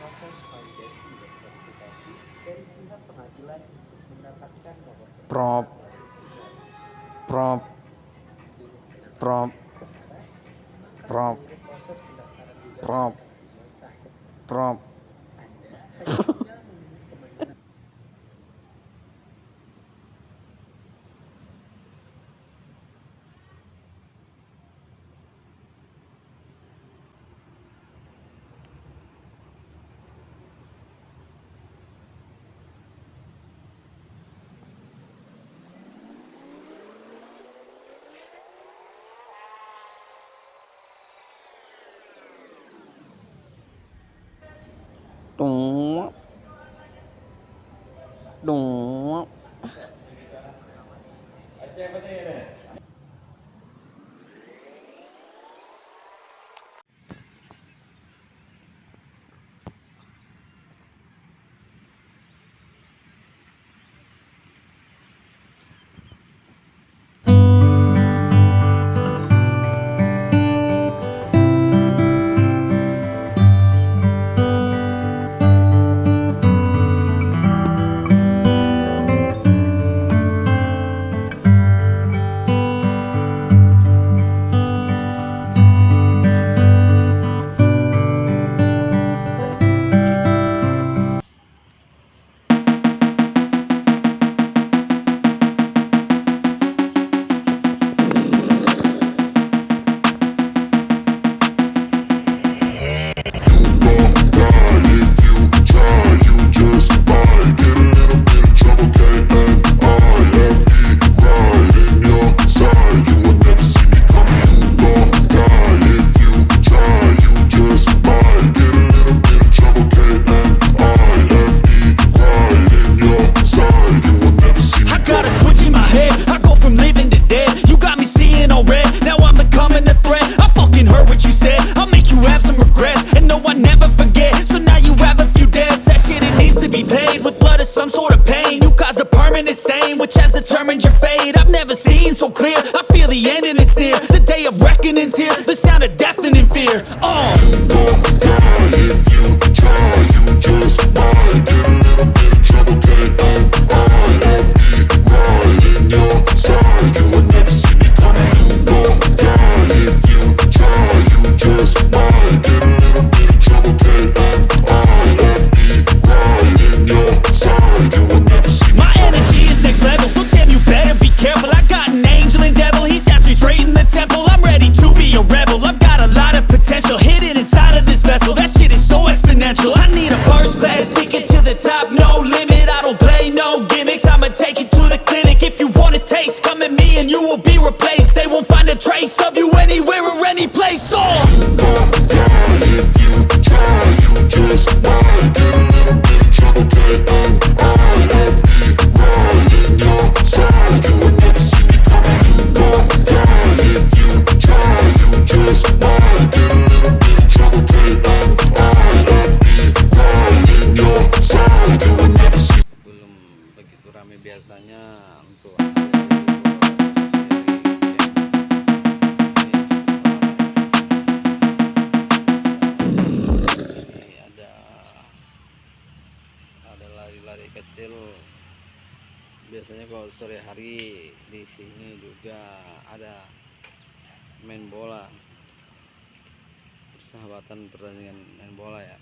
proses validasi dan verifikasi dari pihak pengadilan untuk mendapatkan nomor prop prop prop prop proses pendaftaran juga prop selesai. prop Anda hanya tinggal menunggu pemanggilan. Dung dung some sort of pain. You caused a permanent stain, which has determined your fate. I've never seen so clear. I feel the end and it's near. The day of reckoning's here. The sound of deafening fear. You gon' die if you try. You just might get a little bit of trouble. K-N-I-F-E, right in your side. You will never see me coming. You gon' die if you try. You just might get a little bit of trouble. K-N-I-F-E, right in your side. You will never see me. My energy is next level, so damn you better be careful. I got an angel and devil, he stabs me straight in the temple. I'm ready to be a rebel, I've got a lot of potential hidden inside of this vessel. That shit is so exponential. I need a first class ticket to the top, no limit. I don't play no gimmicks, I'ma take you to the clinic. If you want a taste, come at me and you will be replaced. They won't find a trace of you anywhere or any place. You gon' die if you try. You just might get a little bit of trouble. K-N-I-F-E, right in your side. You will never see me coming. You gon' die if you try. You just might get a little bit of trouble. K-N-I-F-E, right in your side. You will never see. belum begitu ramai biasanya untuk ada lari-lari kecil. Biasanya kalau sore hari di sini juga ada main bola, persahabatan pertandingan main bola ya.